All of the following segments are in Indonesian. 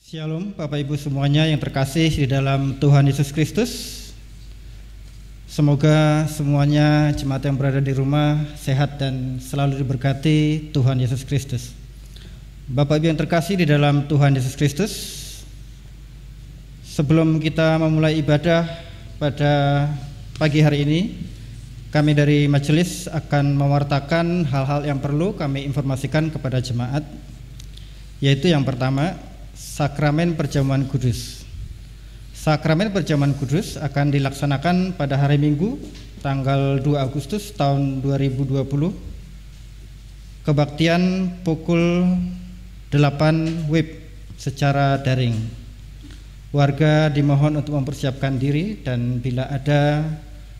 Shalom Bapak Ibu semuanya yang terkasih di dalam Tuhan Yesus Kristus. Semoga semuanya jemaat yang berada di rumah sehat dan selalu diberkati Tuhan Yesus Kristus. Bapak Ibu yang terkasih di dalam Tuhan Yesus Kristus, sebelum kita memulai ibadah pada pagi hari ini, kami dari majelis akan mewartakan hal-hal yang perlu kami informasikan kepada jemaat, yaitu yang pertama, Sakramen Perjamuan Kudus. Sakramen Perjamuan Kudus akan dilaksanakan pada hari Minggu tanggal 2 Agustus tahun 2020, kebaktian pukul 8 WIB secara daring. Warga dimohon untuk mempersiapkan diri, dan bila ada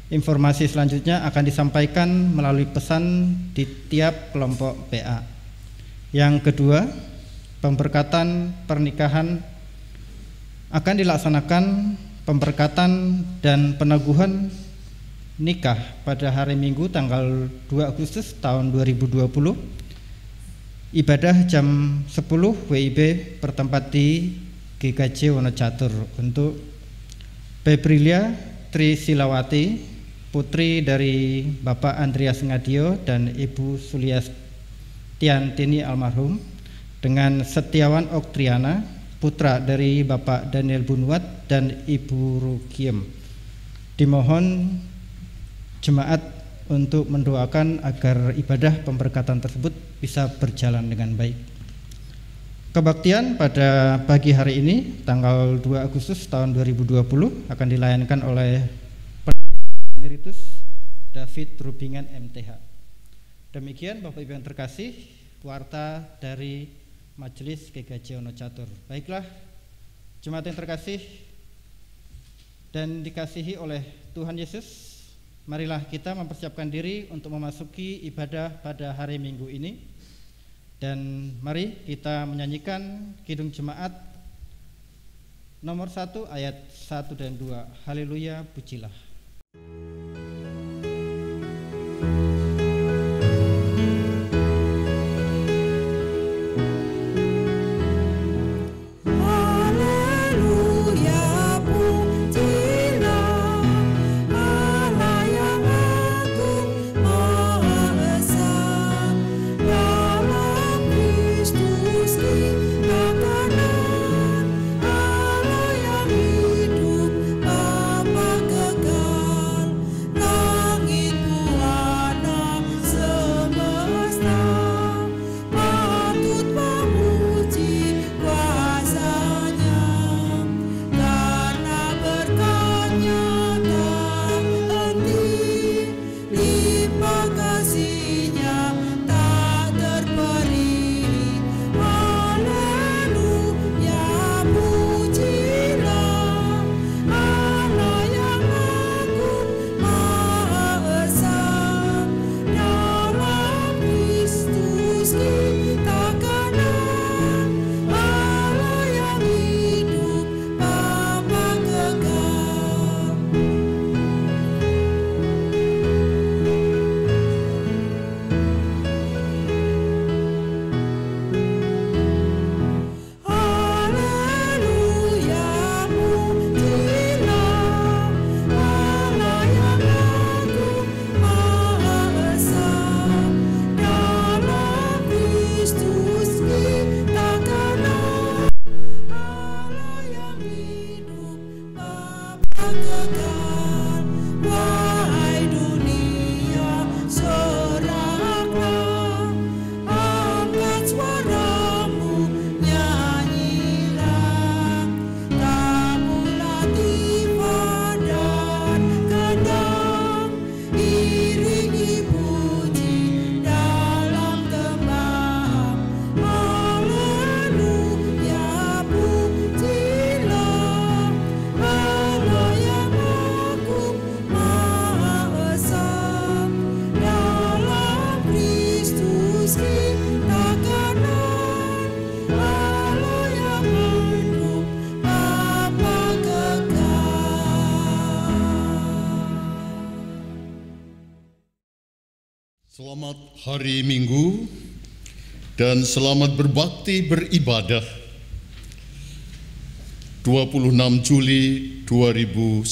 informasi selanjutnya akan disampaikan melalui pesan di tiap kelompok PA. Yang kedua, pemberkatan pernikahan akan dilaksanakan, pemberkatan dan peneguhan nikah pada hari Minggu tanggal 2 Agustus tahun 2020. Ibadah jam 10 WIB bertempat di GKJ Wonocatur untuk Febrilia Trisilawati, putri dari Bapak Andreas Ngadio dan Ibu Suliastiantini almarhum, dengan Setiawan Oktriana, putra dari Bapak Daniel Bunwat dan Ibu Rukiem. Dimohon jemaat untuk mendoakan agar ibadah pemberkatan tersebut bisa berjalan dengan baik. Kebaktian pada pagi hari ini tanggal 2 Agustus tahun 2020 akan dilayankan oleh Emeritus David Rubingan MTH. Demikian Bapak Ibu yang terkasih, warta dari Majelis GKJ Wonocatur. Baiklah, jemaat yang terkasih dan dikasihi oleh Tuhan Yesus, marilah kita mempersiapkan diri untuk memasuki ibadah pada hari Minggu ini. Dan mari kita menyanyikan Kidung Jemaat nomor 1 ayat 1 dan 2. Haleluya, pujilah. Selamat hari Minggu dan selamat berbakti beribadah. 26 Juli 2010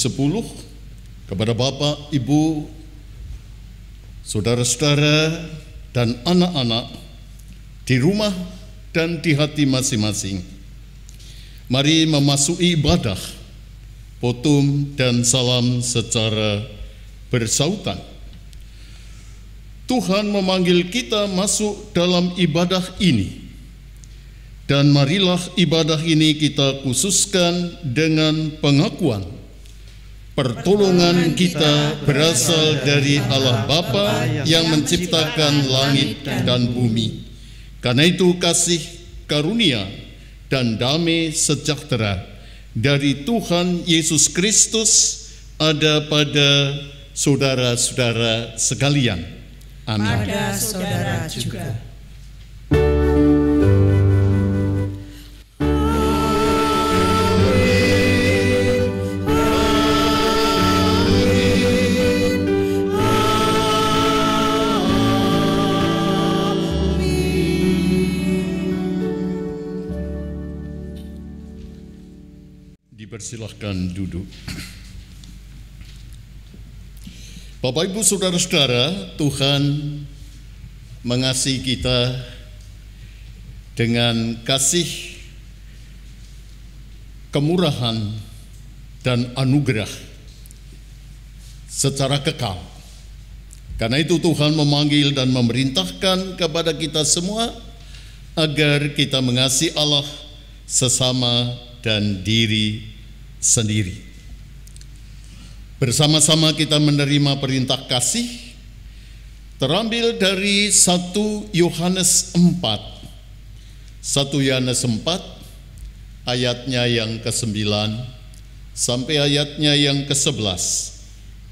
kepada Bapak, Ibu, saudara-saudara, dan anak-anak di rumah dan di hati masing-masing. Mari memasuki ibadah, potum dan salam secara bersautan. Tuhan memanggil kita masuk dalam ibadah ini. Dan marilah ibadah ini kita khususkan dengan pengakuan pertolongan kita berasal dari Allah Bapa yang menciptakan langit dan bumi. Karena itu kasih karunia dan damai sejahtera dari Tuhan Yesus Kristus ada pada saudara-saudara sekalian. Amin. Pada saudara juga. Dipersilahkan duduk. Bapak, Ibu, saudara-saudara, Tuhan mengasihi kita dengan kasih, kemurahan, dan anugerah secara kekal. Karena itu Tuhan memanggil dan memerintahkan kepada kita semua agar kita mengasihi Allah, sesama, dan diri sendiri. Bersama-sama kita menerima perintah kasih terambil dari 1 Yohanes 4. 1 Yohanes 4 ayatnya yang ke-9 sampai ayatnya yang ke-11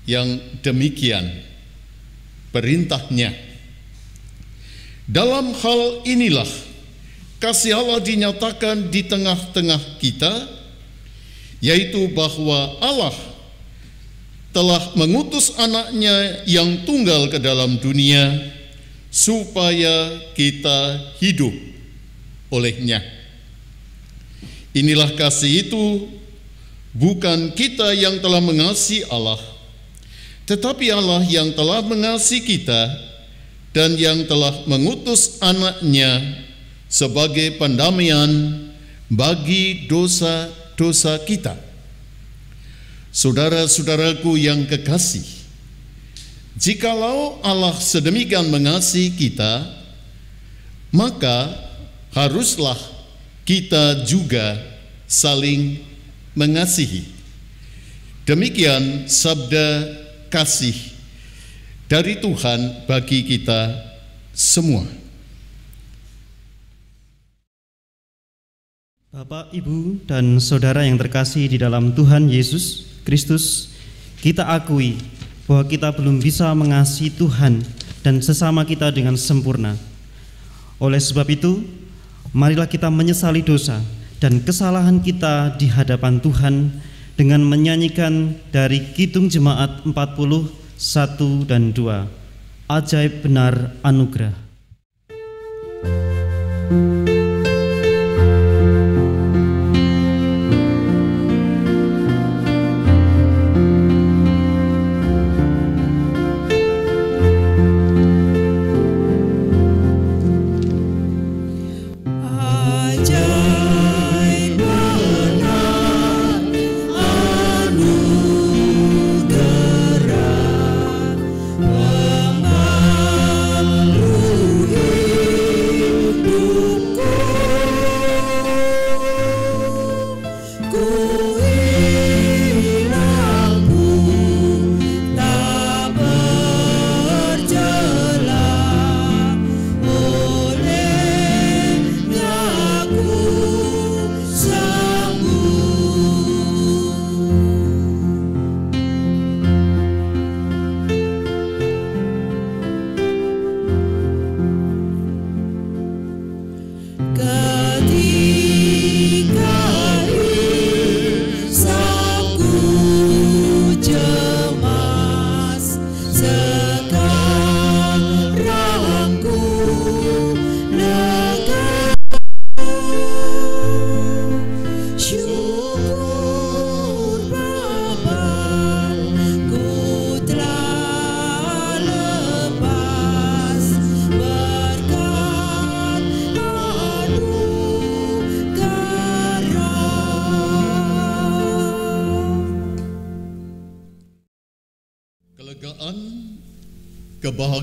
yang demikian perintahnya. Dalam hal inilah kasih Allah dinyatakan di tengah-tengah kita, yaitu bahwa Allah telah mengutus anaknya yang tunggal ke dalam dunia supaya kita hidup olehnya. Inilah kasih itu, bukan kita yang telah mengasihi Allah, tetapi Allah yang telah mengasihi kita dan yang telah mengutus anaknya sebagai pendamaian bagi dosa-dosa kita. Saudara-saudaraku yang kekasih, jikalau Allah sedemikian mengasihi kita, maka haruslah kita juga saling mengasihi. Demikian sabda kasih dari Tuhan bagi kita semua. Bapak, Ibu, dan saudara yang terkasih di dalam Tuhan Yesus Kristus, kita akui bahwa kita belum bisa mengasihi Tuhan dan sesama kita dengan sempurna. Oleh sebab itu, marilah kita menyesali dosa dan kesalahan kita di hadapan Tuhan dengan menyanyikan dari Kidung Jemaat 41 dan 2, Ajaib Benar Anugerah. Ku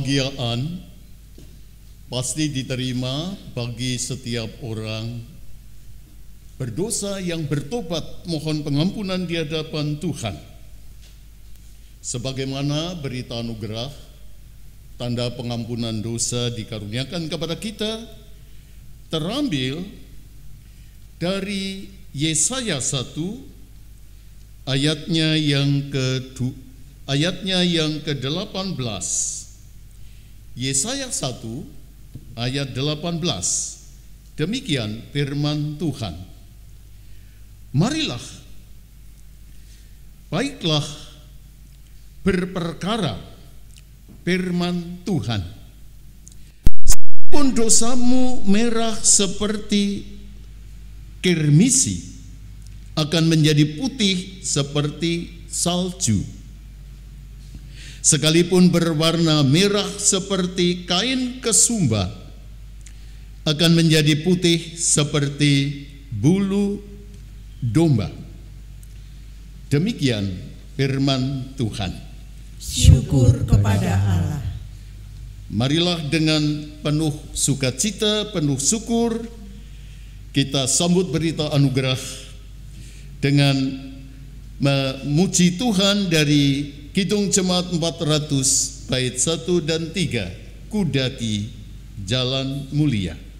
kebahagiaan pasti diterima bagi setiap orang berdosa yang bertobat mohon pengampunan di hadapan Tuhan. Sebagaimana berita anugerah, tanda pengampunan dosa dikaruniakan kepada kita, terambil dari Yesaya 1 ayatnya yang ke-18. Yesaya 1 ayat 18. Demikian firman Tuhan. Marilah, baiklah berperkara firman Tuhan. Pun dosamu merah seperti kirmisi, akan menjadi putih seperti salju. Sekalipun berwarna merah seperti kain kesumba, akan menjadi putih seperti bulu domba. Demikian firman Tuhan. Syukur kepada Allah. Marilah dengan penuh sukacita, penuh syukur, kita sambut berita anugerah dengan memuji Tuhan dari Kidung Jemaat 400 bait 1 dan 3, Kudati Jalan Mulia.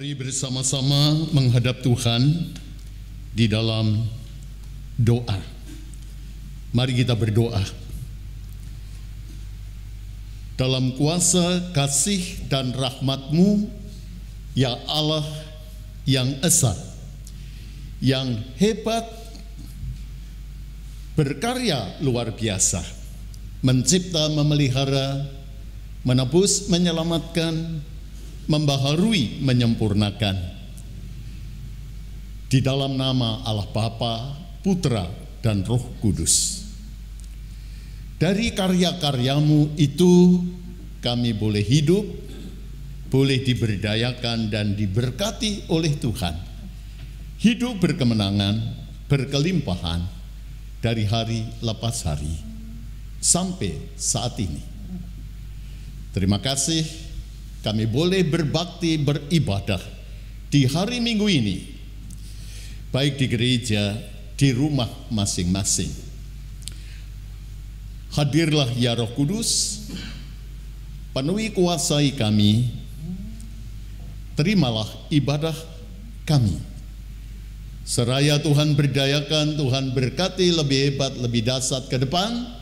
Mari bersama-sama menghadap Tuhan di dalam doa. Mari kita berdoa. Dalam kuasa, kasih, dan rahmat-Mu, ya Allah yang esa, yang hebat, berkarya luar biasa, mencipta, memelihara, menebus, menyelamatkan, membaharui, menyempurnakan. Di dalam nama Allah Bapa, Putra, dan Roh Kudus. Dari karya-karyamu itu kami boleh hidup, boleh diberdayakan dan diberkati oleh Tuhan. Hidup berkemenangan, berkelimpahan dari hari lepas hari sampai saat ini. Terima kasih kami boleh berbakti, beribadah di hari Minggu ini, baik di gereja, di rumah masing-masing. Hadirlah ya Roh Kudus, penuhi kuasai kami, terimalah ibadah kami. Seraya Tuhan berdayakan, Tuhan berkati lebih hebat, lebih dahsyat ke depan,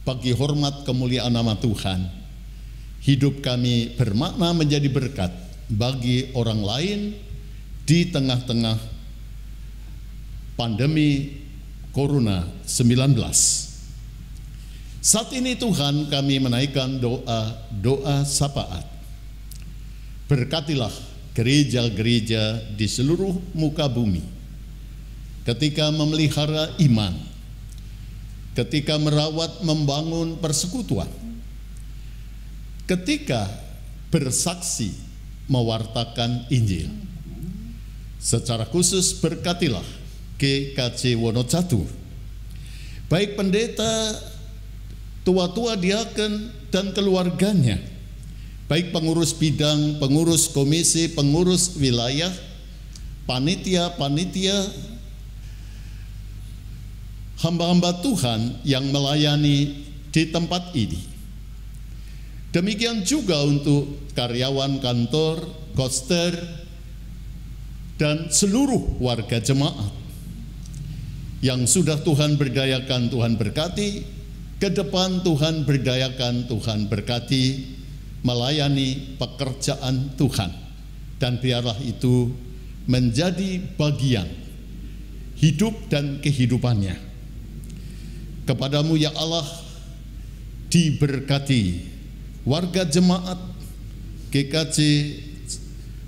bagi hormat kemuliaan nama Tuhan. Hidup kami bermakna menjadi berkat bagi orang lain di tengah-tengah pandemi Corona-19. Saat ini Tuhan kami menaikkan doa-doa syafaat. Berkatilah gereja-gereja di seluruh muka bumi ketika memelihara iman, ketika merawat membangun persekutuan, ketika bersaksi mewartakan Injil. Secara khusus berkatilah GKJ Wonocatur, baik pendeta, tua-tua diaken dan keluarganya, baik pengurus bidang, pengurus komisi, pengurus wilayah, panitia-panitia, hamba-hamba Tuhan yang melayani di tempat ini. Demikian juga untuk karyawan kantor, koster, dan seluruh warga jemaat yang sudah Tuhan berdayakan, Tuhan berkati. Ke depan Tuhan berdayakan, Tuhan berkati, melayani pekerjaan Tuhan, dan biarlah itu menjadi bagian hidup dan kehidupannya. Kepadamu ya Allah diberkati warga jemaat GKJ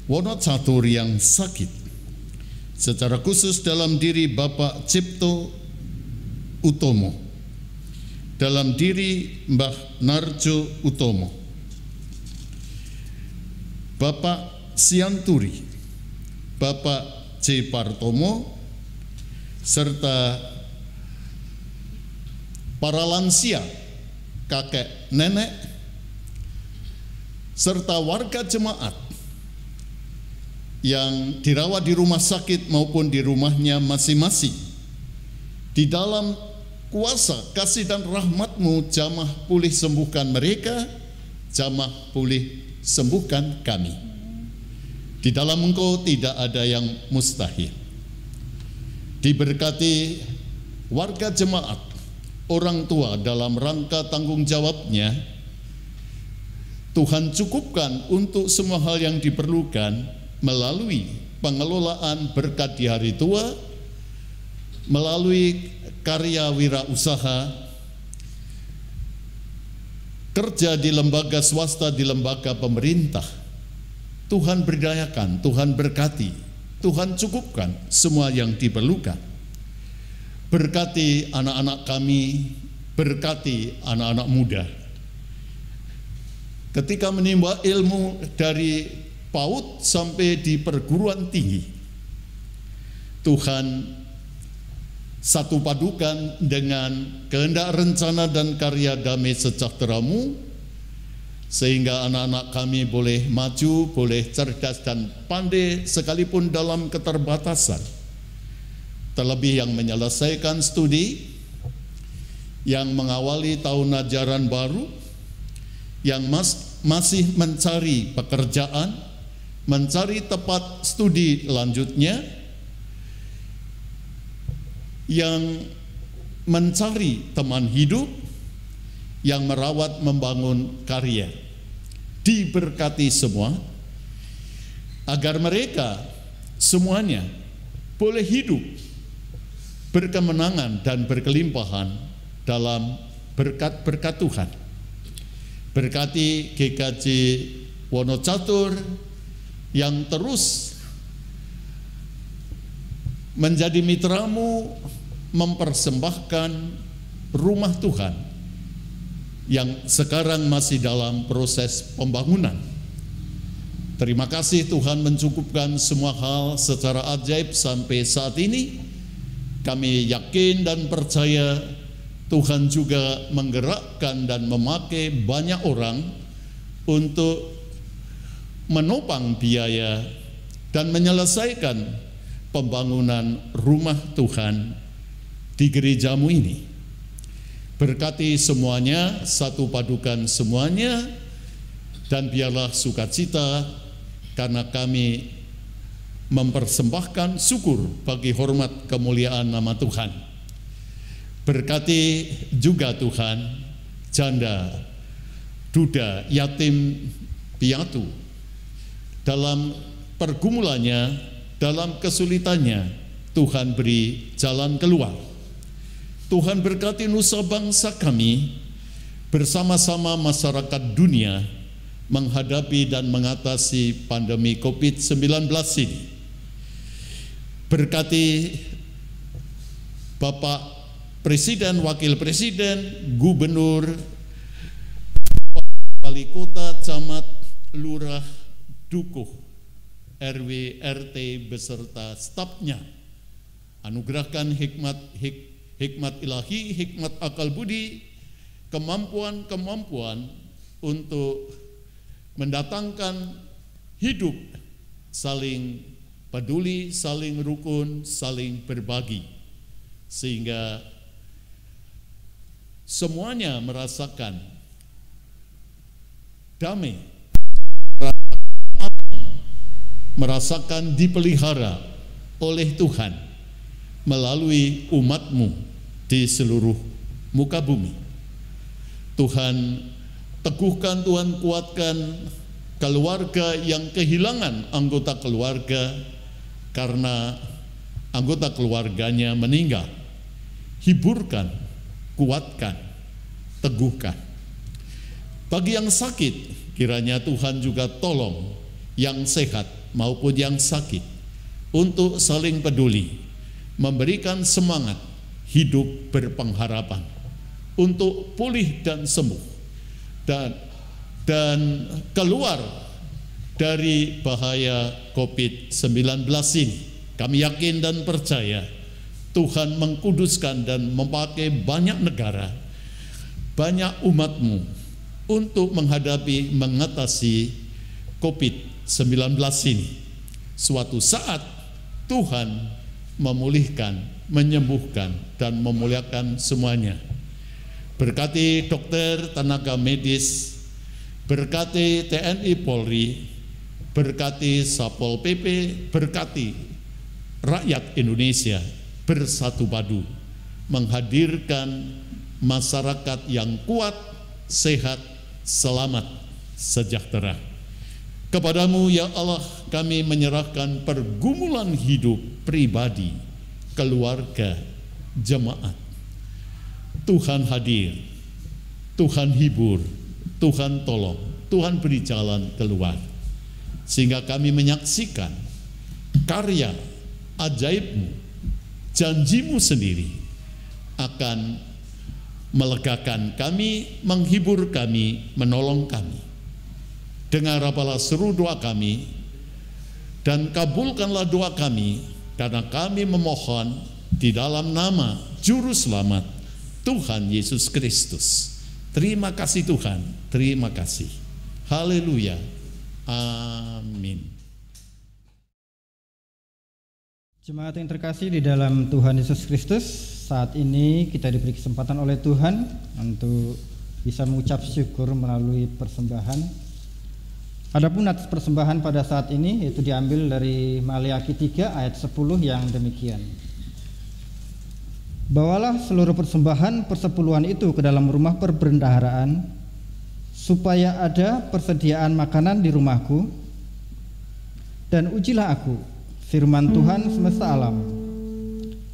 Wonocatur yang sakit, secara khusus dalam diri Bapak Cipto Utomo, dalam diri Mbah Narjo Utomo, Bapak Sianturi, Bapak C. Partomo, serta para lansia, kakek nenek, serta warga jemaat yang dirawat di rumah sakit maupun di rumahnya masing-masing. Di dalam kuasa kasih dan rahmat-Mu, jamah pulih sembuhkan mereka, jamah pulih sembuhkan kami. Di dalam Engkau tidak ada yang mustahil. Diberkati warga jemaat, orang tua dalam rangka tanggung jawabnya. Tuhan cukupkan untuk semua hal yang diperlukan melalui pengelolaan berkat di hari tua, melalui karya wirausaha, kerja di lembaga swasta, di lembaga pemerintah. Tuhan berdayakan, Tuhan berkati, Tuhan cukupkan semua yang diperlukan. Berkati anak-anak kami, berkati anak-anak muda. Ketika menimba ilmu dari PAUD sampai di perguruan tinggi, Tuhan satu padukan dengan kehendak, rencana, dan karya damai sejahtera-Mu, sehingga anak-anak kami boleh maju, boleh cerdas dan pandai sekalipun dalam keterbatasan. Terlebih yang menyelesaikan studi, yang mengawali tahun ajaran baru, yang masih mencari pekerjaan, mencari tempat studi lanjutnya, yang mencari teman hidup, yang merawat membangun karya. Diberkati semua, agar mereka semuanya boleh hidup berkemenangan dan berkelimpahan dalam berkat-berkat Tuhan. Berkati GKJ Wonocatur yang terus menjadi mitra-Mu, mempersembahkan rumah Tuhan yang sekarang masih dalam proses pembangunan. Terima kasih Tuhan mencukupkan semua hal secara ajaib sampai saat ini. Kami yakin dan percaya Tuhan juga menggerakkan dan memakai banyak orang untuk menopang biaya dan menyelesaikan pembangunan rumah Tuhan di gereja-Mu ini. Berkati semuanya, satu padukan semuanya, dan biarlah sukacita karena kami mempersembahkan syukur bagi hormat kemuliaan nama Tuhan. Berkati juga Tuhan janda, duda, yatim, piatu dalam pergumulannya, dalam kesulitannya. Tuhan beri jalan keluar. Tuhan berkati nusa bangsa kami bersama-sama masyarakat dunia menghadapi dan mengatasi pandemi COVID-19 ini. Berkati Bapak Presiden, Wakil Presiden, Gubernur, Wali Kota, Camat, Lurah, Dukuh, RW, RT beserta stafnya. Anugerahkan hikmat ilahi, hikmat akal budi, kemampuan untuk mendatangkan hidup saling peduli, saling rukun, saling berbagi, sehingga semuanya merasakan damai, merasakan dipelihara oleh Tuhan melalui umat-Mu di seluruh muka bumi. Tuhan teguhkan, Tuhan kuatkan keluarga yang kehilangan anggota keluarga karena anggota keluarganya meninggal. Hiburkan, kuatkan, teguhkan. Bagi yang sakit, kiranya Tuhan juga tolong yang sehat maupun yang sakit untuk saling peduli, memberikan semangat hidup berpengharapan untuk pulih dan sembuh dan keluar dari bahaya COVID-19 ini. Kami yakin dan percaya Tuhan mengkuduskan dan memakai banyak negara, banyak umat-Mu untuk mengatasi COVID-19 ini. Suatu saat Tuhan memulihkan, menyembuhkan, dan memuliakan semuanya. Berkati dokter, tenaga medis, berkati TNI Polri, berkati Satpol PP, berkati rakyat Indonesia bersatu padu menghadirkan masyarakat yang kuat, sehat, selamat, sejahtera. Kepadamu ya Allah kami menyerahkan pergumulan hidup pribadi, keluarga, jemaat. Tuhan hadir, Tuhan hibur, Tuhan tolong, Tuhan beri jalan keluar, sehingga kami menyaksikan karya ajaib-Mu, janji-Mu sendiri akan melegakan kami, menghibur kami, menolong kami. Dengar apalah seru doa kami, dan kabulkanlah doa kami, karena kami memohon di dalam nama Juru Selamat Tuhan Yesus Kristus. Terima kasih Tuhan, terima kasih. Haleluya, amin. Jemaat yang terkasih di dalam Tuhan Yesus Kristus, saat ini kita diberi kesempatan oleh Tuhan untuk bisa mengucap syukur melalui persembahan. Adapun atas persembahan pada saat ini itu diambil dari Maleakhi 3 ayat 10 yang demikian. Bawalah seluruh persembahan persepuluhan itu ke dalam rumah perbendaharaan, supaya ada persediaan makanan di rumahku, dan ujilah aku, firman Tuhan semesta alam.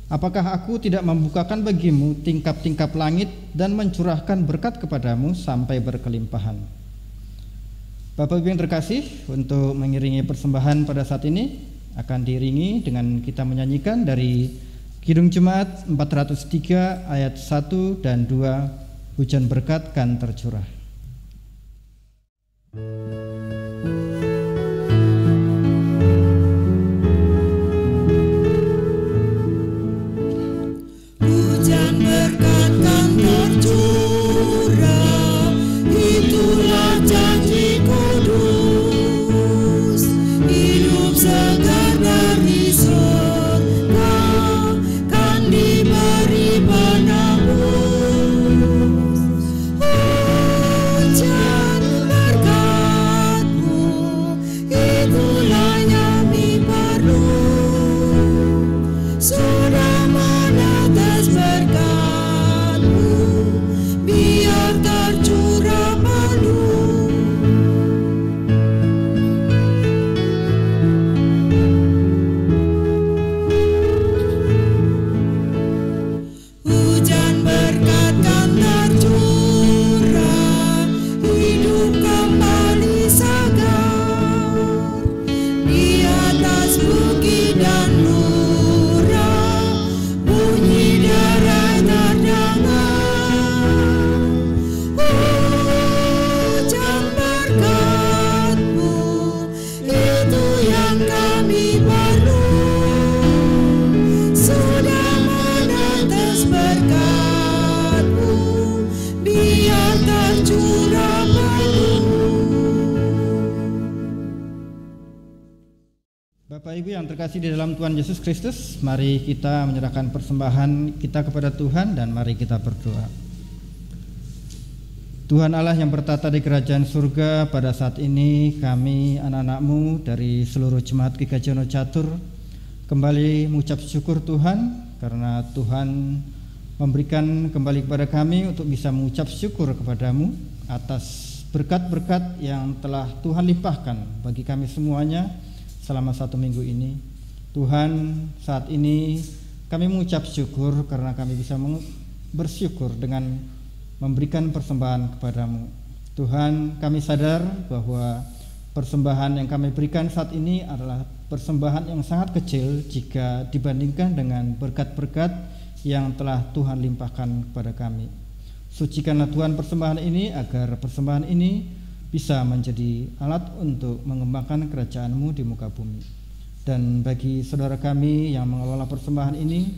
Apakah aku tidak membukakan bagimu tingkap-tingkap langit dan mencurahkan berkat kepadamu sampai berkelimpahan. Bapak Ibu yang terkasih, untuk mengiringi persembahan pada saat ini akan diiringi dengan kita menyanyikan dari Kidung Jemaat 403 ayat 1 dan 2, hujan berkat kan tercurah. Hujan berkat kan tercurah, itulah janji kudus, hidup segar dari surga kan diberi penebus. Hujan berkat-Mu, itulah yang kami perlu, sudah menetes berkat-Mu, biar tercurah penuh. Hujan berkat kan tercurah, hidup kembali Bapak Ibu yang terkasih di dalam Tuhan Yesus Kristus, mari kita menyerahkan persembahan kita kepada Tuhan dan mari kita berdoa. Tuhan Allah yang bertata di kerajaan surga, pada saat ini kami anak-anak-Mu dari seluruh jemaat GKJ Wonocatur kembali mengucap syukur Tuhan karena Tuhan memberikan kembali kepada kami untuk bisa mengucap syukur kepadamu atas berkat-berkat yang telah Tuhan limpahkan bagi kami semuanya selama 1 minggu ini. Tuhan, saat ini kami mengucap syukur karena kami bisa bersyukur dengan memberikan persembahan kepadamu. Tuhan, kami sadar bahwa persembahan yang kami berikan saat ini adalah persembahan yang sangat kecil jika dibandingkan dengan berkat-berkat yang telah Tuhan limpahkan kepada kami. Sucikanlah Tuhan persembahan ini agar persembahan ini bisa menjadi alat untuk mengembangkan kerajaan-Mu di muka bumi. Dan bagi saudara kami yang mengelola persembahan ini,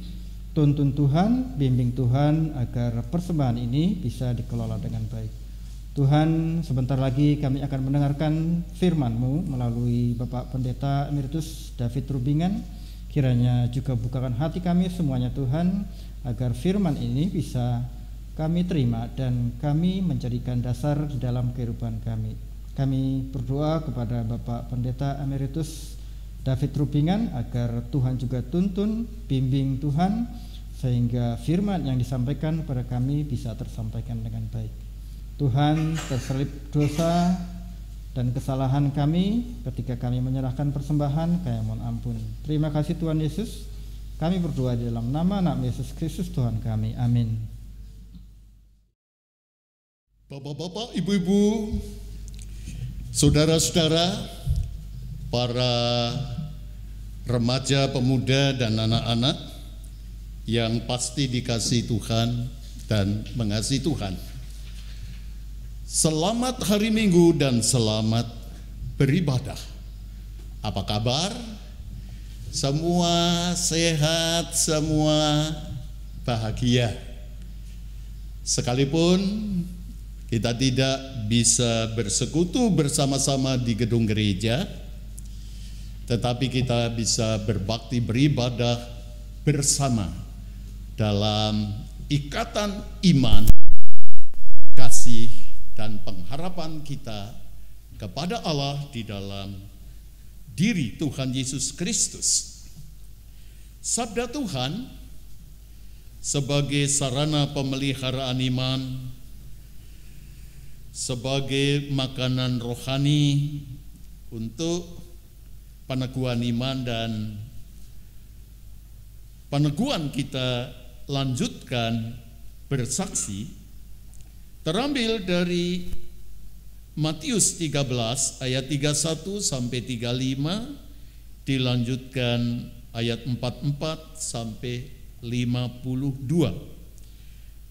tuntun Tuhan, bimbing Tuhan agar persembahan ini bisa dikelola dengan baik. Tuhan, sebentar lagi kami akan mendengarkan firman-Mu melalui Bapak Pendeta Emeritus David Rubingan. Kiranya juga bukakan hati kami semuanya Tuhan, agar firman ini bisa kami terima dan kami menjadikan dasar di dalam kehidupan kami. Kami berdoa kepada Bapak Pendeta Emeritus David Rubingan agar Tuhan juga tuntun, bimbing Tuhan, sehingga firman yang disampaikan kepada kami bisa tersampaikan dengan baik. Tuhan, terselip dosa dan kesalahan kami ketika kami menyerahkan persembahan, kami mohon ampun. Terima kasih Tuhan Yesus. Kami berdoa di dalam nama Anak Yesus Kristus Tuhan kami. Amin. Bapak-bapak, ibu-ibu, saudara-saudara, para remaja, pemuda, dan anak-anak yang pasti dikasihi Tuhan dan mengasihi Tuhan. Selamat hari Minggu dan selamat beribadah. Apa kabar? Semua sehat, semua bahagia. Sekalipun kita tidak bisa bersekutu bersama-sama di gedung gereja, tetapi kita bisa berbakti beribadah bersama dalam ikatan iman, kasih, dan pengharapan kita kepada Allah di dalam diri Tuhan Yesus Kristus. Sabda Tuhan sebagai sarana pemeliharaan iman, sebagai makanan rohani untuk peneguhan iman dan peneguhan kita lanjutkan bersaksi, terambil dari Matius 13 ayat 31 sampai 35, dilanjutkan ayat 44 sampai 52.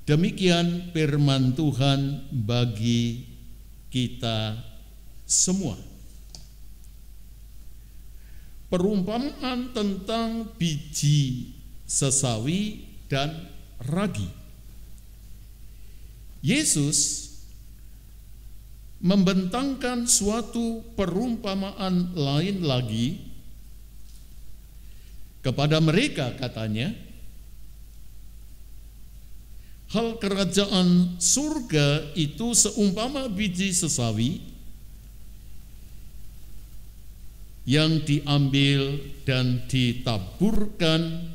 Demikian firman Tuhan bagi kita semua. Perumpamaan tentang biji sesawi dan ragi. Yesus membentangkan suatu perumpamaan lain lagi kepada mereka, katanya, hal kerajaan surga itu seumpama biji sesawi yang diambil dan ditaburkan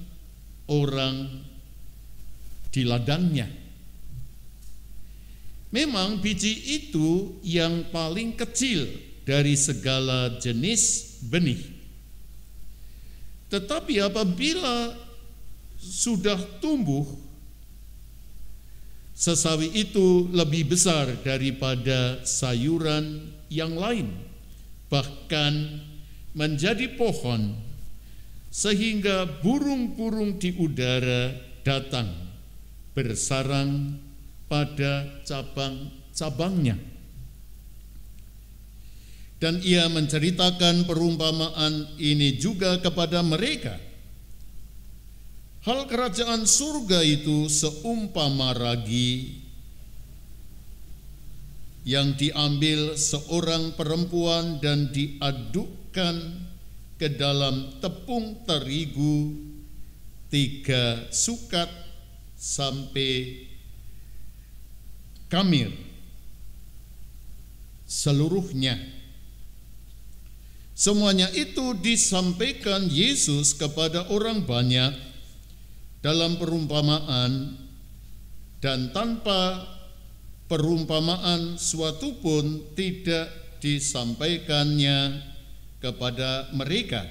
orang di ladangnya. Memang biji itu yang paling kecil dari segala jenis benih. Tetapi apabila sudah tumbuh, sesawi itu lebih besar daripada sayuran yang lain, bahkan menjadi pohon, sehingga burung-burung di udara datang bersarang pada cabang-cabangnya. Dan ia menceritakan perumpamaan ini juga kepada mereka. Hal kerajaan surga itu seumpama ragi yang diambil seorang perempuan dan diadukkan ke ke dalam tepung terigu 3 sukat sampai kamir seluruhnya. Semuanya itu disampaikan Yesus kepada orang banyak dalam perumpamaan, dan tanpa perumpamaan suatu pun tidak disampaikannya kepada mereka,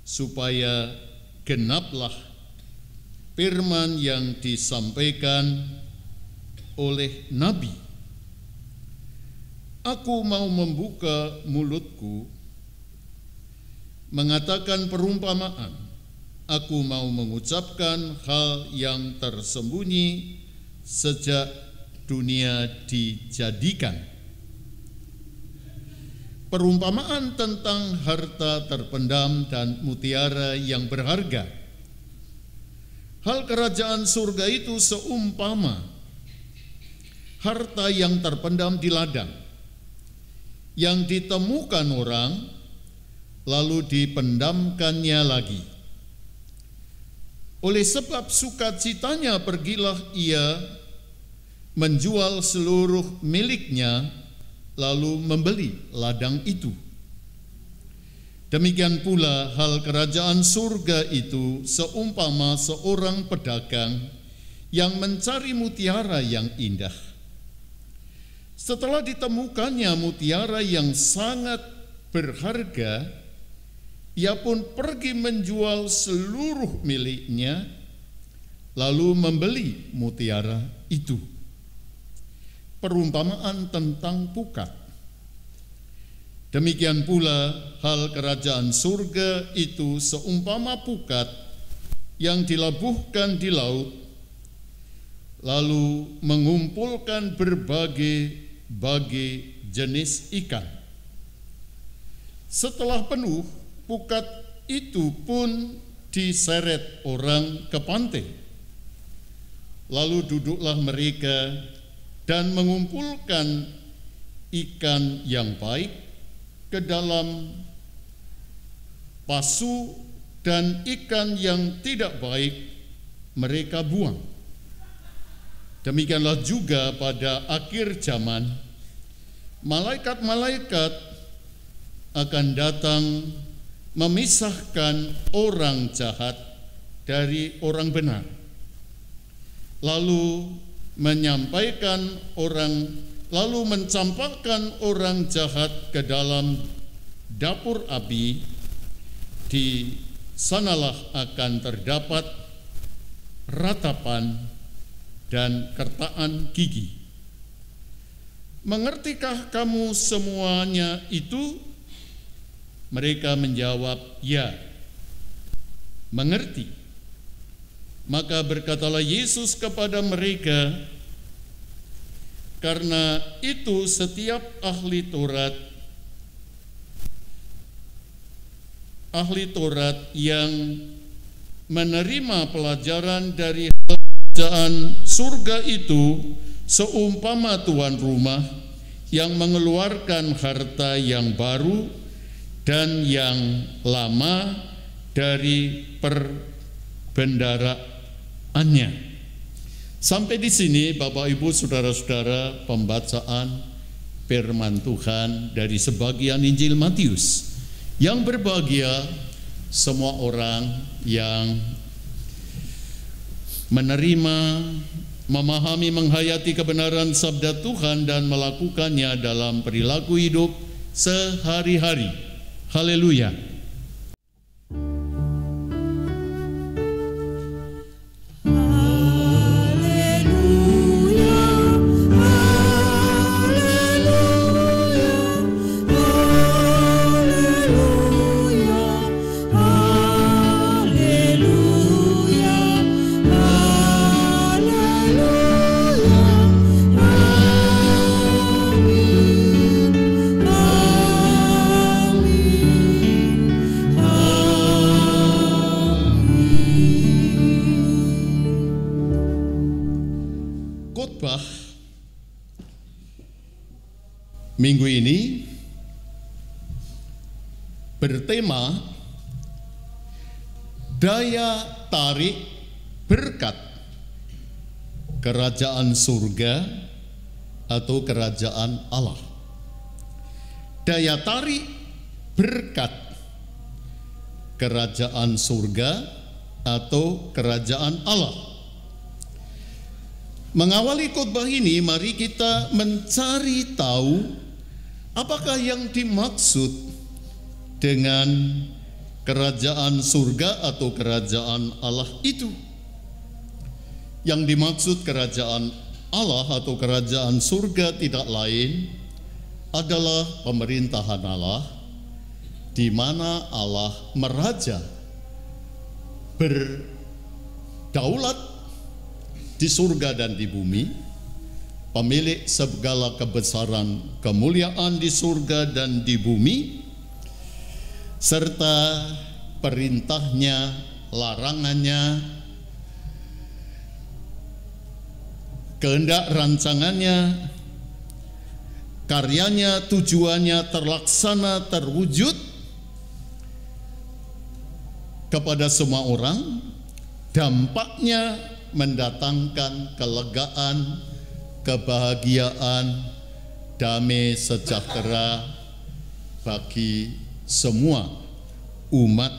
supaya genaplah firman yang disampaikan oleh Nabi. Aku mau membuka mulutku, mengatakan perumpamaan. Aku mau mengucapkan hal yang tersembunyi sejak dunia dijadikan. Perumpamaan tentang harta terpendam dan mutiara yang berharga. Hal kerajaan surga itu seumpama harta yang terpendam di ladang, yang ditemukan orang, lalu dipendamkannya lagi. Oleh sebab sukacitanya pergilah ia menjual seluruh miliknya, lalu membeli ladang itu. Demikian pula hal kerajaan surga itu seumpama seorang pedagang yang mencari mutiara yang indah. Setelah ditemukannya mutiara yang sangat berharga, ia pun pergi menjual seluruh miliknya, lalu membeli mutiara itu. Perumpamaan tentang pukat. Demikian pula hal kerajaan surga itu seumpama pukat yang dilabuhkan di laut, lalu mengumpulkan berbagai jenis ikan. Setelah penuh, pukat itu pun diseret orang ke pantai. Lalu duduklah mereka dan mengumpulkan ikan yang baik ke dalam pasu, dan ikan yang tidak baik mereka buang. Demikianlah juga pada akhir zaman, malaikat-malaikat akan datang memisahkan orang jahat dari orang benar, lalu mencampakkan orang jahat ke dalam dapur api. Di sanalah akan terdapat ratapan dan kertaan gigi. Mengertikah kamu semuanya itu? Mereka menjawab, ya, mengerti. Maka berkatalah Yesus kepada mereka, karena itu setiap ahli Taurat yang menerima pelajaran dari kerajaan surga itu seumpama tuan rumah yang mengeluarkan harta yang baru dan yang lama dari perbendaraannya. Sampai di sini Bapak Ibu Saudara-saudara pembacaan firman Tuhan dari sebagian Injil Matius. Yang berbahagia semua orang yang menerima, memahami, menghayati kebenaran sabda Tuhan dan melakukannya dalam perilaku hidup sehari-hari. Haleluya. Minggu ini bertema daya tarik berkat kerajaan surga atau kerajaan Allah. Daya tarik berkat kerajaan surga atau kerajaan Allah. Mengawali khotbah ini, mari kita mencari tahu apakah yang dimaksud dengan kerajaan surga atau kerajaan Allah itu. Yang dimaksud kerajaan Allah atau kerajaan surga tidak lain adalah pemerintahan Allah, di mana Allah meraja, berdaulat di surga dan di bumi, pemilik segala kebesaran kemuliaan di surga dan di bumi, serta perintahnya, larangannya, kehendak rancangannya, karyanya, tujuannya terlaksana, terwujud kepada semua orang. Dampaknya mendatangkan kelegaan, kebahagiaan, damai sejahtera bagi semua umat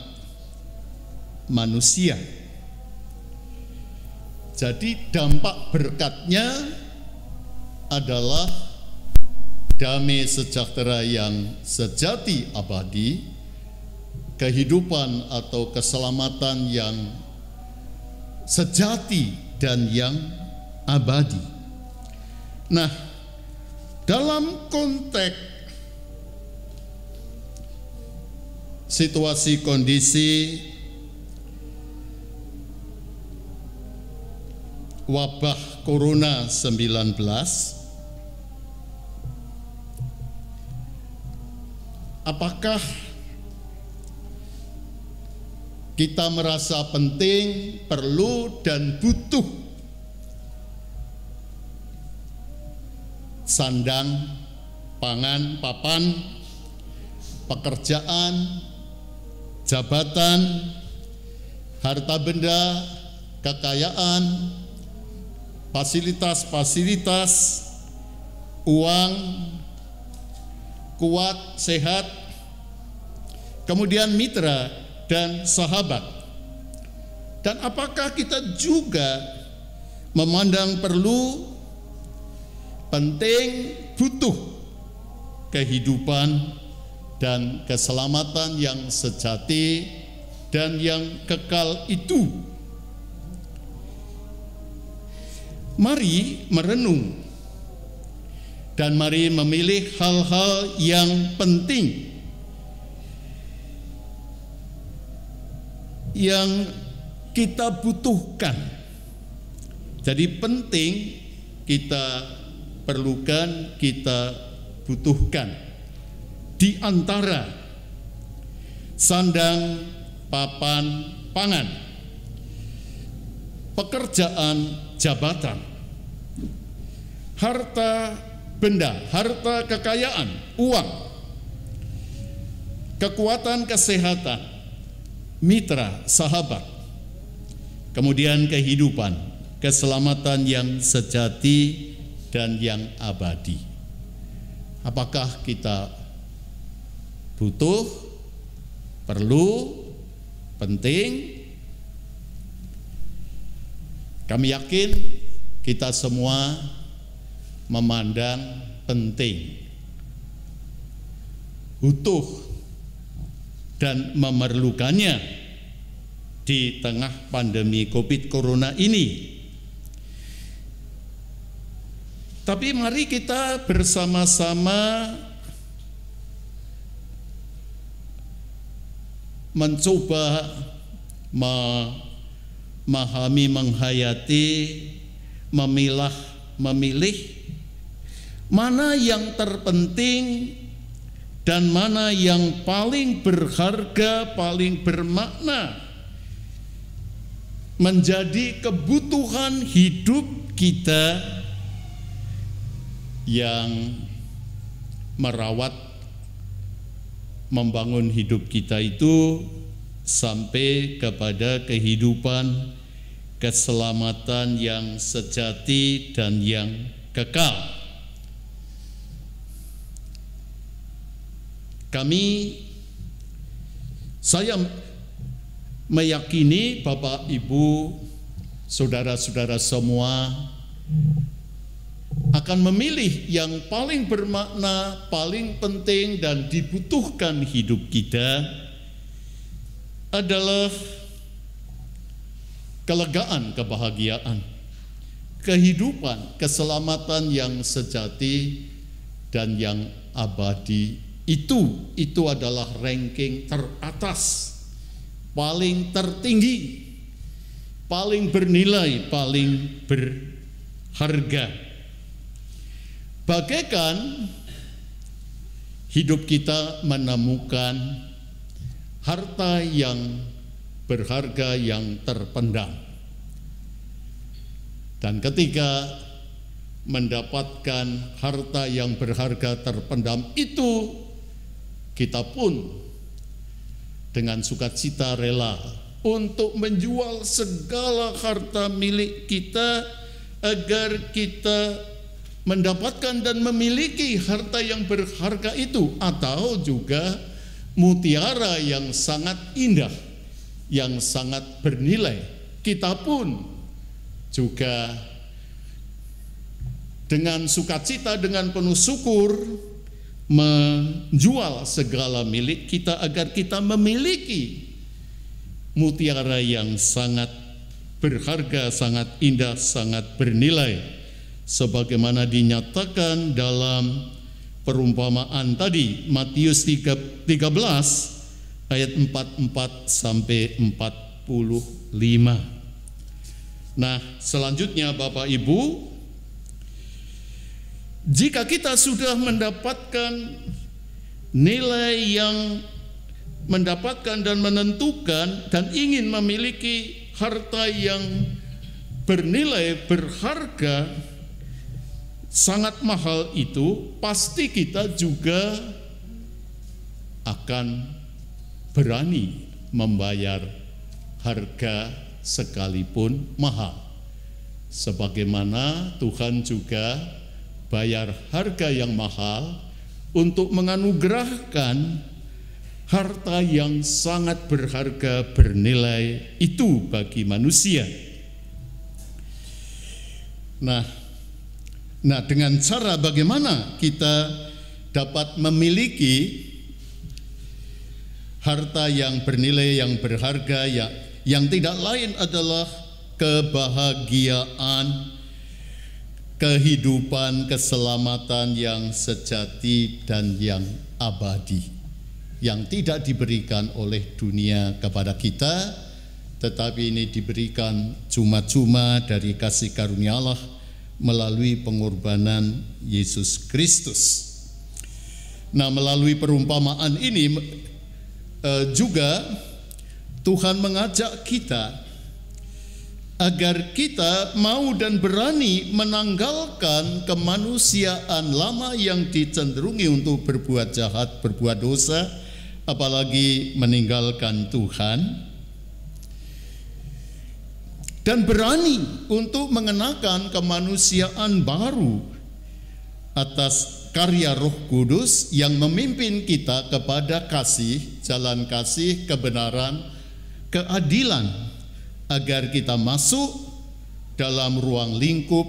manusia. Jadi dampak berkatnya adalah damai sejahtera yang sejati abadi, kehidupan atau keselamatan yang sejati dan yang abadi. Nah, dalam konteks situasi kondisi wabah Corona 19, apakah kita merasa penting, perlu, dan butuh sandang, pangan, papan, pekerjaan, jabatan, harta benda, kekayaan, fasilitas-fasilitas, uang, kuat, sehat, kemudian mitra dan sahabat. Dan apakah kita juga memandang perlu, penting, butuh kehidupan dan keselamatan yang sejati dan yang kekal itu? Mari merenung dan mari memilih hal-hal yang penting yang kita butuhkan. Jadi penting, kita perlukan, kita butuhkan. Di antara sandang, papan, pangan, pekerjaan, jabatan, harta benda, harta kekayaan, uang, kekuatan kesehatan, mitra, sahabat, kemudian kehidupan, keselamatan yang sejati dan yang abadi. Apakah kita butuh, perlu, penting? Kami yakin kita semua memandang penting, butuh, dan memerlukannya di tengah pandemi COVID Corona ini. Tapi mari kita bersama-sama mencoba memahami, menghayati, memilih mana yang terpenting dan mana yang paling berharga, paling bermakna menjadi kebutuhan hidup kita yang merawat membangun hidup kita itu sampai kepada kehidupan, keselamatan yang sejati dan yang kekal. Saya meyakini Bapak, Ibu, saudara-saudara semua akan memilih yang paling bermakna, paling penting dan dibutuhkan hidup kita adalah kelegaan, kebahagiaan, kehidupan, keselamatan yang sejati dan yang abadi. Itu adalah ranking teratas, paling tertinggi, paling bernilai, paling berharga. Bagaikan hidup kita menemukan harta yang berharga yang terpendam. Dan ketika mendapatkan harta yang berharga terpendam itu, kita pun dengan sukacita rela untuk menjual segala harta milik kita agar kita mendapatkan dan memiliki harta yang berharga itu, atau juga mutiara yang sangat indah, yang sangat bernilai. Kita pun juga dengan sukacita, dengan penuh syukur menjual segala milik kita agar kita memiliki mutiara yang sangat berharga, sangat indah, sangat bernilai, sebagaimana dinyatakan dalam perumpamaan tadi, Matius 13 ayat 44 sampai 45. Nah, selanjutnya Bapak Ibu, jika kita sudah mendapatkan nilai yang mendapatkan dan menentukan dan ingin memiliki harta yang bernilai, berharga, sangat mahal itu, pasti kita juga akan berani membayar harga sekalipun mahal. Sebagaimana Tuhan juga bayar harga yang mahal untuk menganugerahkan harta yang sangat berharga, bernilai itu bagi manusia. Nah, dengan cara bagaimana kita dapat memiliki harta yang bernilai, yang berharga, yang tidak lain adalah kebahagiaan, kehidupan, keselamatan yang sejati dan yang abadi, yang tidak diberikan oleh dunia kepada kita, tetapi ini diberikan cuma-cuma dari kasih karunia Allah melalui pengorbanan Yesus Kristus. Nah, melalui perumpamaan ini juga Tuhan mengajak kita agar kita mau dan berani menanggalkan kemanusiaan lama yang dicenderungi untuk berbuat jahat, berbuat dosa, apalagi meninggalkan Tuhan, dan berani untuk mengenakan kemanusiaan baru atas karya Roh Kudus yang memimpin kita kepada kasih, jalan kasih, kebenaran, keadilan, agar kita masuk dalam ruang lingkup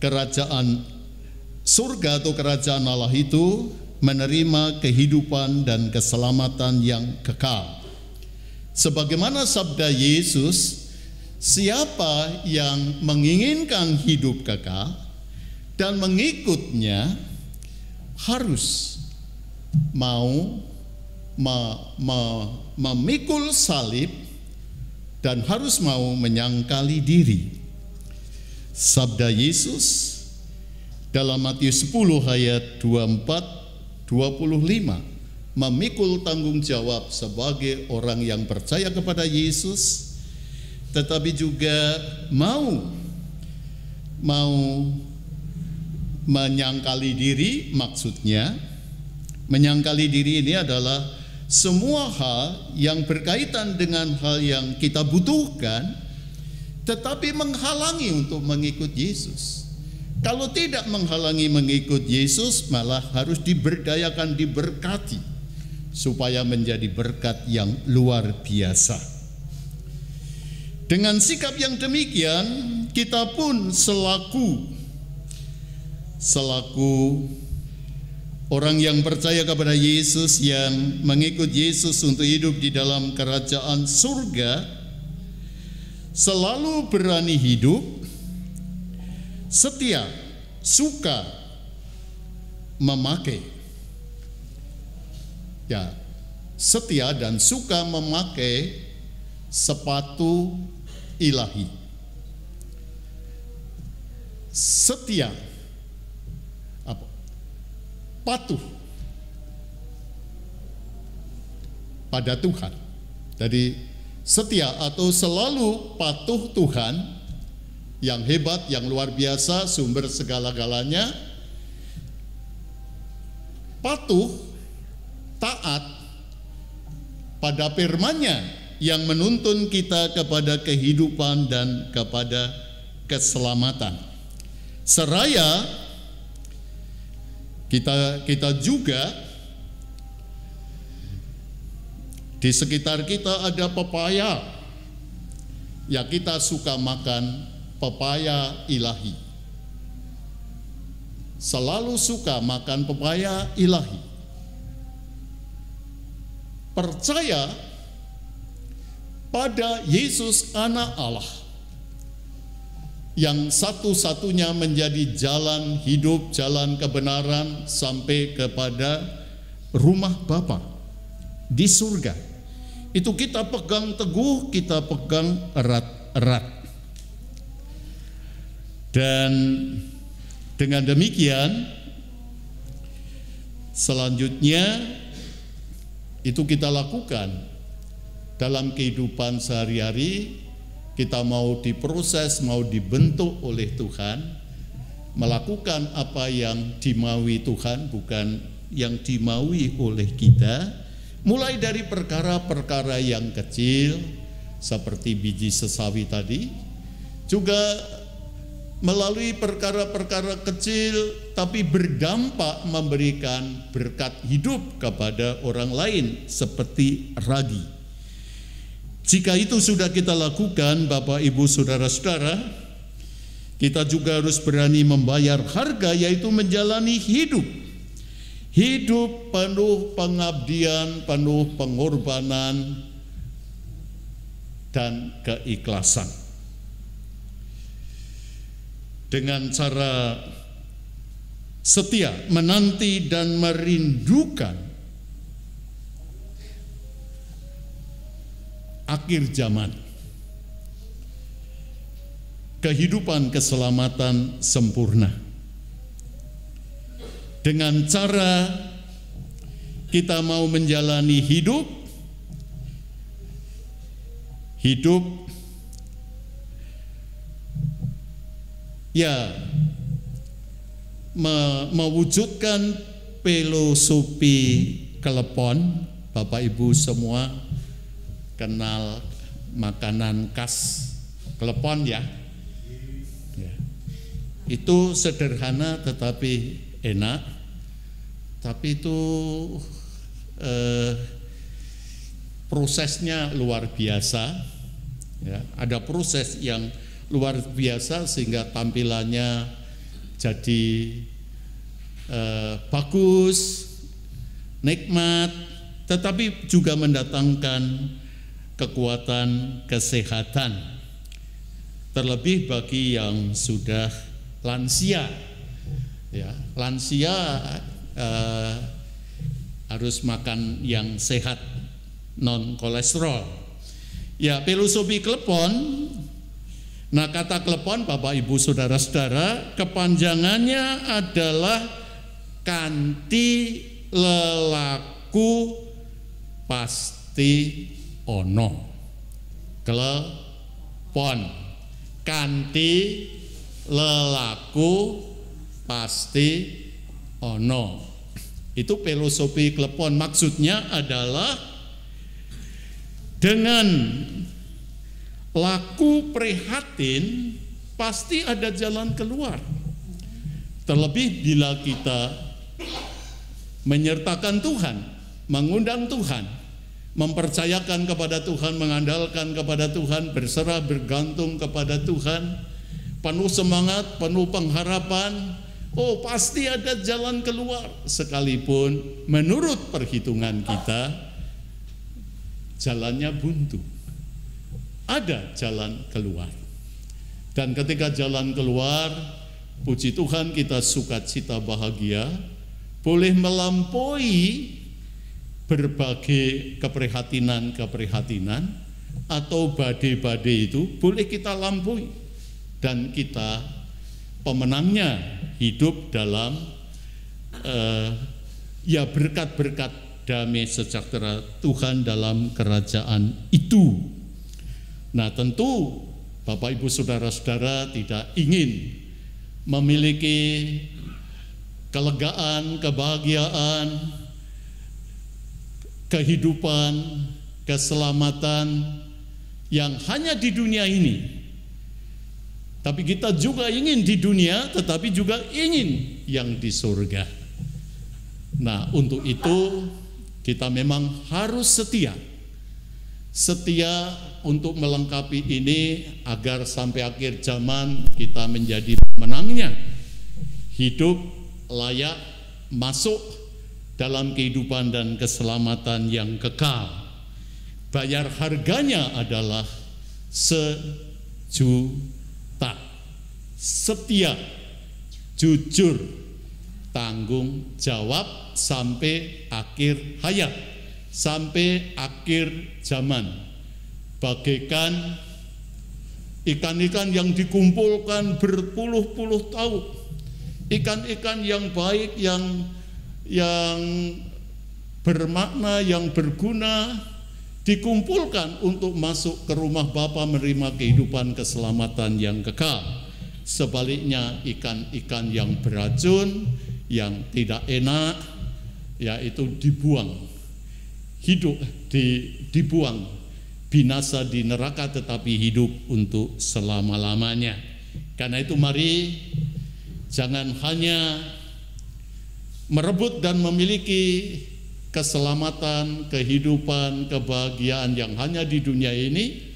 kerajaan surga atau kerajaan Allah itu, menerima kehidupan dan keselamatan yang kekal. Sebagaimana sabda Yesus, siapa yang menginginkan hidup kekal dan mengikutnya harus mau memikul salib dan harus mau menyangkali diri. Sabda Yesus dalam Matius 10 ayat 24-25 memikul tanggung jawab sebagai orang yang percaya kepada Yesus, tetapi juga mau menyangkali diri, maksudnya Menyangkali diri ini adalah semua hal yang berkaitan dengan hal yang kita butuhkan, tetapi menghalangi untuk mengikut Yesus. Kalau tidak menghalangi mengikut Yesus, malah harus diberdayakan, diberkati, supaya menjadi berkat yang luar biasa. Dengan sikap yang demikian, kita pun selaku orang yang percaya kepada Yesus, yang mengikut Yesus untuk hidup di dalam kerajaan surga, selalu berani hidup, setia, suka memakai. Ya, setia dan suka memakai sepatu ilahi. Setia, patuh pada Tuhan. Jadi setia atau selalu patuh Tuhan yang hebat, yang luar biasa, sumber segala-galanya. Patuh, taat pada firman-Nya yang menuntun kita kepada kehidupan dan kepada keselamatan. Seraya kita juga di sekitar kita ada pepaya, ya kita suka makan pepaya ilahi. Selalu suka makan pepaya ilahi. Percaya pada Yesus Anak Allah, yang satu-satunya menjadi jalan hidup, jalan kebenaran sampai kepada rumah Bapa di surga. Itu kita pegang teguh, kita pegang erat-erat. Dan dengan demikian, selanjutnya itu kita lakukan dalam kehidupan sehari-hari. Kita mau diproses, mau dibentuk oleh Tuhan, melakukan apa yang dimaui Tuhan, bukan yang dimaui oleh kita. Mulai dari perkara-perkara yang kecil, seperti biji sesawi tadi, juga melalui perkara-perkara kecil, tapi berdampak memberikan berkat hidup kepada orang lain, seperti ragi. Jika itu sudah kita lakukan, Bapak, Ibu, Saudara-saudara, kita juga harus berani membayar harga, yaitu menjalani hidup penuh pengabdian, penuh pengorbanan dan keikhlasan. Dengan cara setia menanti dan merindukan akhir zaman, kehidupan keselamatan sempurna. Dengan cara kita mau menjalani hidup ya mewujudkan filosofi kelepon. Bapak Ibu semua kenal makanan khas kelepon ya. Itu sederhana tetapi enak. Tapi itu prosesnya luar biasa ya. Ada proses yang luar biasa sehingga tampilannya jadi bagus, nikmat, tetapi juga mendatangkan kekuatan kesehatan, terlebih bagi yang sudah lansia. Ya, lansia harus makan yang sehat, non kolesterol. Ya, filosofi klepon. Nah, kata klepon, Bapak Ibu Saudara-saudara, kepanjangannya adalah kanthi lelaku pasti ono. Klepon, kanthi lelaku pasti ono. Itu filosofi klepon. Maksudnya adalah dengan laku prihatin pasti ada jalan keluar. Terlebih bila kita menyertakan Tuhan, mengundang Tuhan, mempercayakan kepada Tuhan, mengandalkan kepada Tuhan, berserah bergantung kepada Tuhan, penuh semangat, penuh pengharapan. Oh, pasti ada jalan keluar, sekalipun menurut perhitungan kita jalannya buntu. Ada jalan keluar. Dan ketika jalan keluar, puji Tuhan kita sukacita bahagia, boleh melampaui berbagai keprihatinan atau badai-badai itu boleh kita lampaui, dan kita pemenangnya hidup dalam berkat-berkat damai sejahtera Tuhan dalam kerajaan itu. Nah, tentu Bapak Ibu Saudara-saudara tidak ingin memiliki kelegaan, kebahagiaan, kehidupan, keselamatan yang hanya di dunia ini. Tapi kita juga ingin di dunia, tetapi juga ingin yang di surga. Nah, untuk itu kita memang harus setia untuk melengkapi ini agar sampai akhir zaman kita menjadi pemenangnya. Hidup layak masuk dalam kehidupan dan keselamatan yang kekal. Bayar harganya adalah sejuta. Setia, jujur, tanggung jawab sampai akhir hayat, sampai akhir zaman. Bagaikan ikan-ikan yang dikumpulkan berpuluh-puluh tahun, ikan-ikan yang baik, yang bermakna, yang berguna, dikumpulkan untuk masuk ke rumah Bapa menerima kehidupan keselamatan yang kekal. Sebaliknya ikan-ikan yang beracun, yang tidak enak, yaitu dibuang, dibuang, binasa di neraka, tetapi hidup untuk selama-lamanya. Karena itu mari jangan hanya merebut dan memiliki keselamatan, kehidupan, kebahagiaan yang hanya di dunia ini,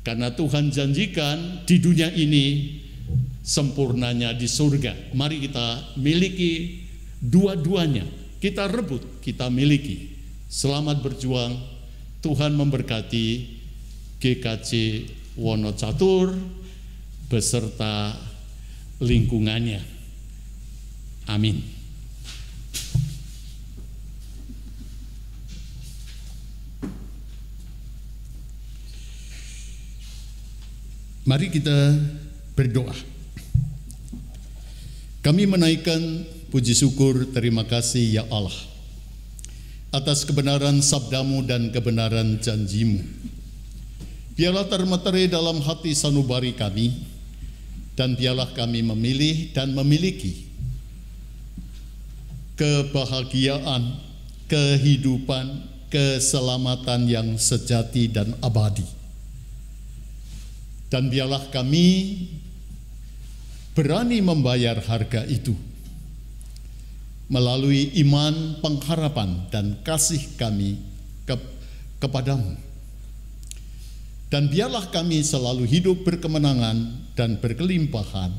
karena Tuhan janjikan di dunia ini sempurnanya di surga. Mari kita miliki dua-duanya, kita rebut, kita miliki. Selamat berjuang. Tuhan memberkati GKJ Wonocatur beserta lingkungannya. Amin. Mari kita berdoa. Kami menaikkan puji syukur terima kasih ya Allah atas kebenaran sabdamu dan kebenaran janjimu. Biarlah termeterai dalam hati sanubari kami, dan biarlah kami memilih dan memiliki kebahagiaan, kehidupan, keselamatan yang sejati dan abadi. Dan biarlah kami berani membayar harga itu melalui iman, pengharapan, dan kasih kami kepadamu. Dan biarlah kami selalu hidup berkemenangan dan berkelimpahan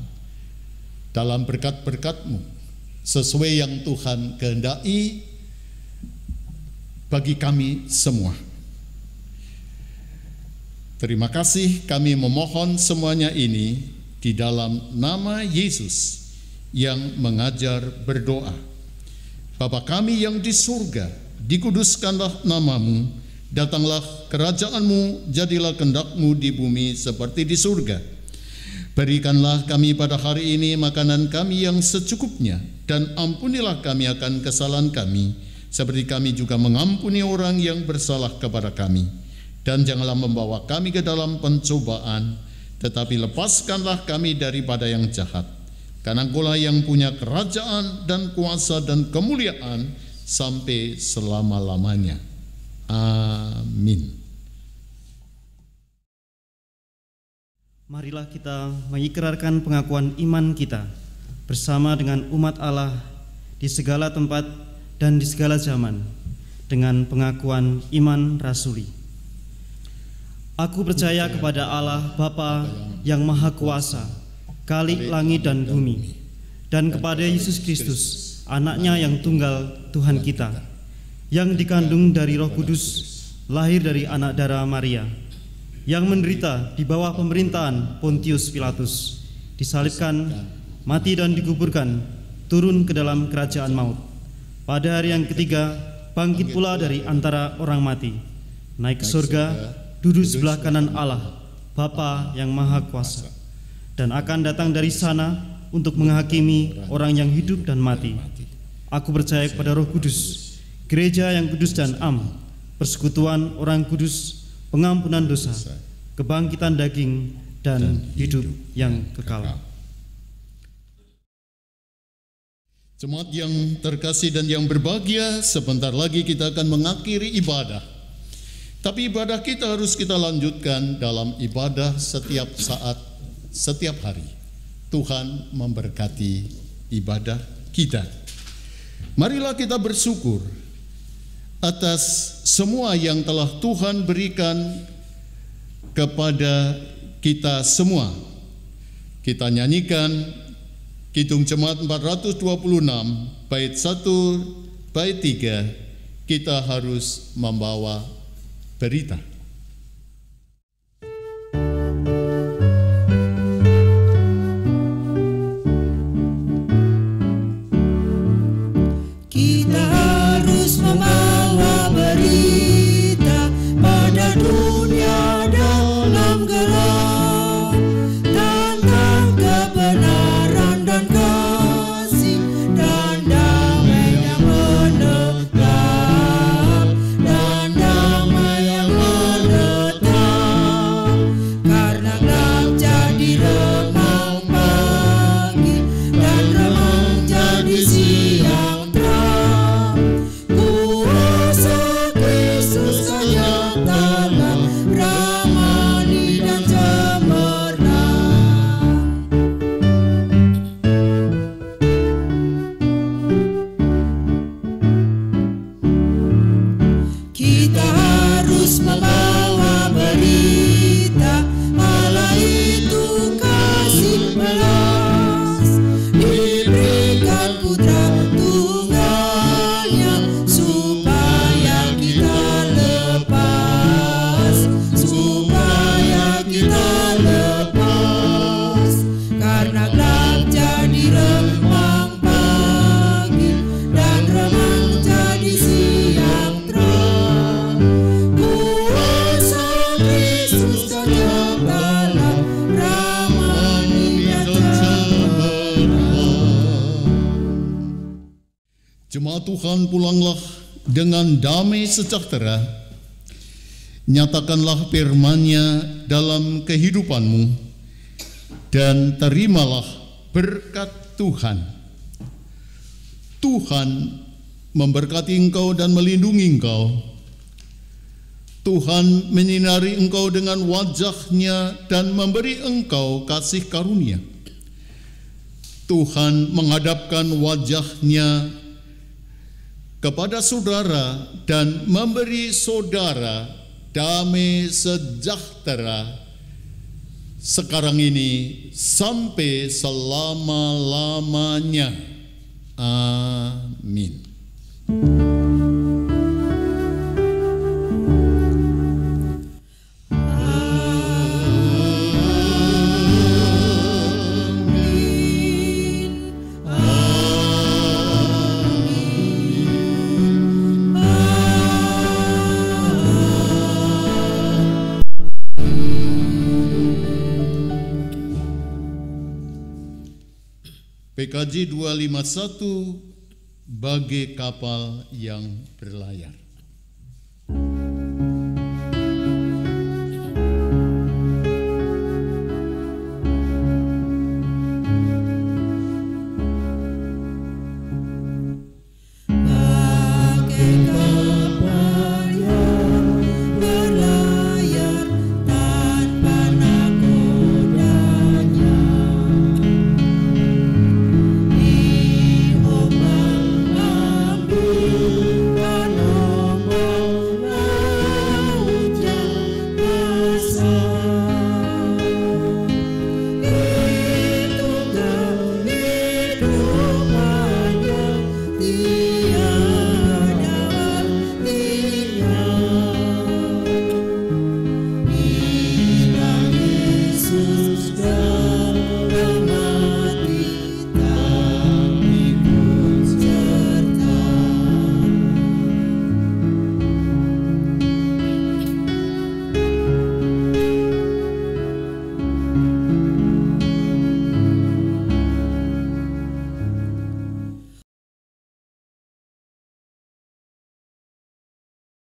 dalam berkat-berkat-Mu sesuai yang Tuhan kehendaki bagi kami semua. Terima kasih, kami memohon semuanya ini di dalam nama Yesus yang mengajar berdoa. Bapa kami yang di surga, dikuduskanlah nama-Mu, datanglah kerajaan-Mu, jadilah kehendak-Mu di bumi seperti di surga. Berikanlah kami pada hari ini makanan kami yang secukupnya, dan ampunilah kami akan kesalahan kami, seperti kami juga mengampuni orang yang bersalah kepada kami. Dan janganlah membawa kami ke dalam pencobaan, tetapi lepaskanlah kami daripada yang jahat. karena Engkaulah yang punya kerajaan dan kuasa dan kemuliaan sampai selama-lamanya. Amin. Marilah kita mengikrarkan pengakuan iman kita bersama dengan umat Allah di segala tempat dan di segala zaman dengan pengakuan iman rasuli. Aku percaya kepada Allah Bapa yang Maha Kuasa, Khalik langit dan bumi, dan kepada Yesus Kristus, Anaknya yang tunggal Tuhan kita, yang dikandung dari Roh Kudus, lahir dari anak darah Maria, yang menderita di bawah pemerintahan Pontius Pilatus, disalibkan, mati dan dikuburkan, turun ke dalam kerajaan maut. Pada hari yang ketiga, bangkit pula dari antara orang mati, naik ke surga, duduk sebelah kanan Allah, Bapa yang Maha Kuasa, dan akan datang dari sana untuk menghakimi orang yang hidup dan mati. Aku percaya kepada Roh Kudus, gereja yang kudus dan am, persekutuan orang kudus, pengampunan dosa, kebangkitan daging, dan hidup yang kekal. Jemaat yang terkasih dan yang berbahagia, sebentar lagi kita akan mengakhiri ibadah. Tapi ibadah kita harus kita lanjutkan dalam ibadah setiap saat, setiap hari. Tuhan memberkati ibadah kita. Marilah kita bersyukur atas semua yang telah Tuhan berikan kepada kita semua. Kita nyanyikan Kidung Jemaat 426 bait 1 bait 3. Kita harus membawa berita. Kita harus membawa berita pada dunia dalam gelap tentang kebenaran dan kasih dan damai yang menetap, dan damai yang menetap. Karena gelap jadi remang pagi dan remang jadi siang terang. Kuasa Kristus nyatalah ramani dan cemerlang. Kita harus membawa berita Allah itu kasih belas, diberikan putra tunggalnya supaya kita lepas, supaya kita lepas. Karena gelap jadi remang pagi dan remang jadi siang terang. Kuasa Kristus nyatalah ramani dan cemerlang. Jemaat Tuhan, pulanglah dengan damai sejahtera. Nyatakanlah firman-Nya dalam kehidupanmu dan terimalah berkat Tuhan. Tuhan memberkati engkau dan melindungi engkau. Tuhan menyinari engkau dengan wajah-Nya dan memberi engkau kasih karunia. Tuhan menghadapkan wajah-Nya kepada saudara dan memberi saudara damai sejahtera sekarang ini sampai selama-lamanya. Amin. PKJ 251 bagai kapal yang berlayar.